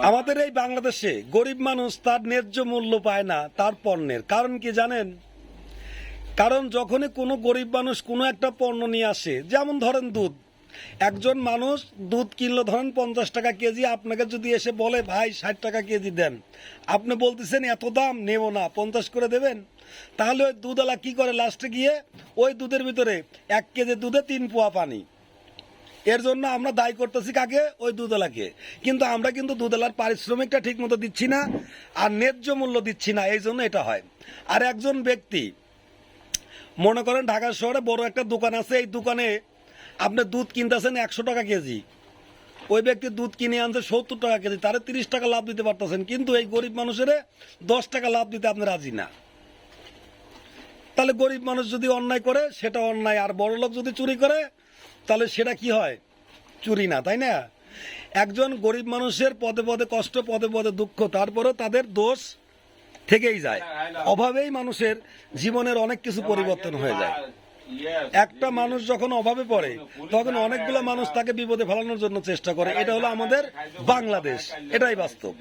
আমাদের এই বাংলাদেশে গরিব মানুষ তার ন্যায্য মূল্য পায় না তার পণ্যের। কারণ কি জানেন? কারণ যখনই কোনো গরিব মানুষ কোনো একটা পণ্য নিয়ে আসে, যেমন ধরেন দুধ, একজন মানুষ দুধ কিনলো ধরেন 50 টাকা কেজি, আপনাকে যদি এসে বলে ভাই 60 টাকা কেজি দেন, আপনি বলতেছেন এত দাম নেব না, 50 করে দেবেন, তাহলে ওই দুধওয়ালা কি করে? লাস্টে গিয়ে ওই দুধের ভিতরে 1 কেজি দুধে 3 পোয়া পানি। এর জন্য আমরা দায়ী করতেছি কাকে? ওই দুধওয়ালাকে। কিন্তু আমরা কিন্তু দুধওয়ালার পারিশ্রমিকটা ঠিক মতো দিচ্ছি না, আর ন্যায্য মূল্য দিচ্ছি না, এই জন্য এটা হয়। আর একজন ব্যক্তি মনে করেন ঢাকা শহরে বড় একটা দোকান আছে, এই দোকানে আপনি দুধ কিনতেছেন 100 টাকা কেজি, ওই ব্যক্তি দুধ কিনে আনছে 70 টাকা কেজি, তারে 30 টাকা লাভ দিতে পারতেছেন, কিন্তু এই গরিব মানুষের 10 টাকা লাভ দিতে আপনি রাজি না। তাহলে গরিব মানুষ যদি অন্যায় করে সেটা অন্যায়, আর বড় লোক যদি চুরি করে তাহলে সেটা কি হয়? চুরি না, তাই না? একজন গরিব মানুষের পদে পদে কষ্ট, পদে পদে দুঃখ, তারপরেও তাদের দোষ থেকেই যায়। অভাবেই মানুষের জীবনের অনেক কিছু পরিবর্তন হয়ে যায়। একটা মানুষ যখন অভাবে পড়ে তখন অনেকগুলো মানুষ তাকে বিপদে ফেলানোর জন্য চেষ্টা করে। এটা হলো আমাদের বাংলাদেশ, এটাই বাস্তব।